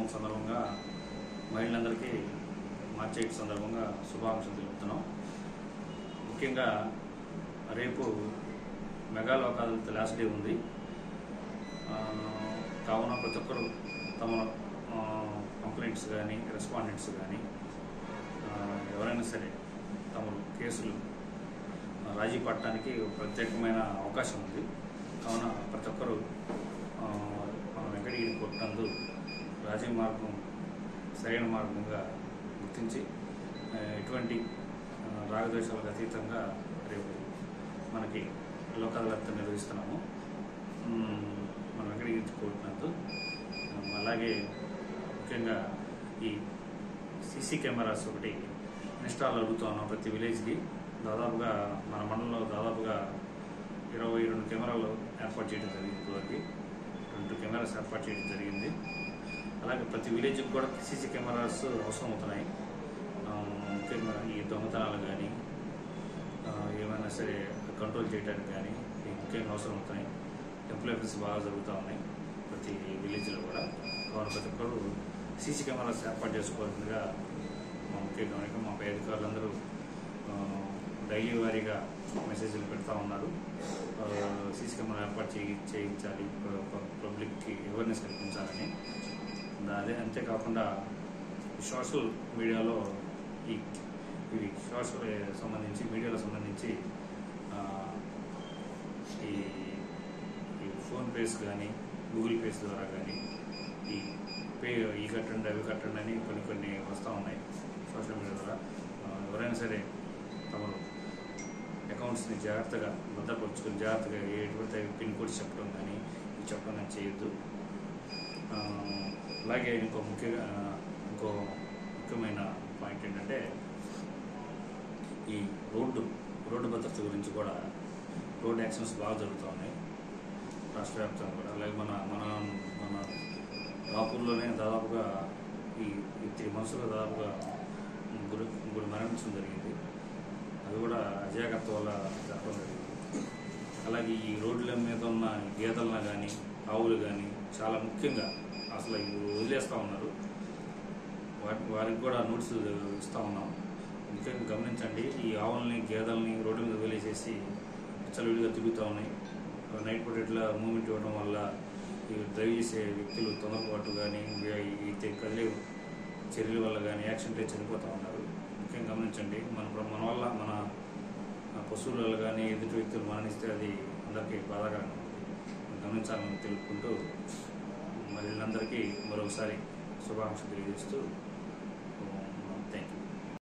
దినోత్సవం సందర్భంగా మహిళలందరికీ మార్చి 8 సందర్భంగా శుభాకాంక్షలు తెలుపుతున్నాం. ముఖ్యంగా రేపు mega Lok Adalat last day ఉంది. కావున ప్రతి ఒక్కరు తమ కంప్లైంట్స్ కానీ రెస్పాండెంట్స్ కానీ ఎవరైనా సరే తమ కేసులు రాజీ పడటానికి ప్రత్యేకమైన అవకాశం ఉంది. కావున ప్రతి ఒక్కరు మన వెంకటగిరి కోర్టు నందు రాజీ మార్గం సరైన మార్గంగా గుర్తించి ఎటువంటి రాగద్వేషాలకు అతీతంగా రేపు మనకి లోక్ అదాలత్ నిర్వహిస్తున్నాము మన వెంకటగిరి కోర్టు నందు. అలాగే ముఖ్యంగా ఈ సీసీ కెమెరాస్ ఒకటి ఇన్స్టాల్ అడుగుతున్నాం ప్రతి విలేజ్కి. దాదాపుగా మన మండలంలో దాదాపుగా 22 కెమెరాలు ఏర్పాటు చేయడం జరిగింది. ఇప్పటివరకు 2 కెమెరాస్ ఏర్పాటు చేయడం జరిగింది. అలాగే ప్రతి విలేజ్కి కూడా సీసీ కెమెరాస్ అవసరం అవుతున్నాయి. ముఖ్యంగా ఈ దొంగతనాలు కానీ ఏమైనా సరే కంట్రోల్ చేయడానికి కానీ ముఖ్యంగా అవసరం అవుతున్నాయి. కంప్లైంట్స్ బాగా జరుగుతూ ఉన్నాయి ప్రతి విలేజ్లో కూడా. కావున ప్రతి ఒక్కరు సీసీ కెమెరాస్ ఏర్పాటు చేసుకోవాల్సిందిగా ముఖ్యంగా మా పై అధికారులందరూ డైలీ వారీగా మెసేజ్లు పెడతా ఉన్నారు. సీసీ కెమెరా ఏర్పాటు చేయించాలి, పబ్లిక్కి అవేర్నెస్ కల్పించాలని. అదే అంతేకాకుండా సోషల్ మీడియాలో ఇవి సోషల్ సంబంధించి మీడియాలో సంబంధించి ఈ ఫోన్ పేస్ కానీ గూగుల్ పేస్ ద్వారా కానీ ఈ కట్టండి అవి కట్టండి అని కొన్ని వస్తూ ఉన్నాయి సోషల్ మీడియా ద్వారా. ఎవరైనా సరే తమరు అకౌంట్స్ని జాగ్రత్తగా భద్రపరుచుకొని జాగ్రత్తగా ఎటువంటి పిన్ కోడ్స్ చెప్పడం కానీ చెప్పడం కానీ చేయొద్దు. అలాగే ఇంకో ముఖ్యమైన పాయింట్ ఏంటంటే ఈ రోడ్డు భద్రత గురించి కూడా రోడ్ యాక్సిడెంట్స్ బాగా జరుగుతూ ఉన్నాయి రాష్ట్ర వ్యాప్తంగా కూడా. అలాగే మన రాపూర్లోనే దాదాపుగా ఈ 3 monthsలో దాదాపుగా ముగ్గురు మరణించడం జరిగింది. అది కూడా అజాగ్రత్త వల్ల జరగడం జరిగింది. అలాగే ఈ రోడ్ల మీద ఉన్న గేదెలను కానీ ఆవులు కానీ చాలా ముఖ్యంగా అసలు వదిలేస్తూ ఉన్నారు. వారికి కూడా నోటీసులు ఇస్తూ ఉన్నాం. ముఖ్యంగా గమనించండి, ఈ ఆవుల్ని గేదెల్ని రోడ్డు మీద వదిలేసేసి విచ్చలవిడిగా తిరుగుతూ ఉన్నాయి. నైట్ పూట ఇట్లా మూమెంట్ ఇవ్వడం వల్ల ఈ డ్రైవ్ చేసే వ్యక్తులు తొందరపాటు కానీ కదిలే చర్యల వల్ల కానీ యాక్సిడెంట్ అయి చనిపోతూ ఉన్నారు. ముఖ్యంగా గమనించండి, మన వల్ల మన పశువుల వల్ల కానీ ఎదుటి వ్యక్తులు మరణిస్తే అది అందరికీ బాధాకరంగా గమనించాలని తెలుపుకుంటూ మహిళలందరికీ మరొకసారి శుభాకాంక్షలు తెలియజేస్తూ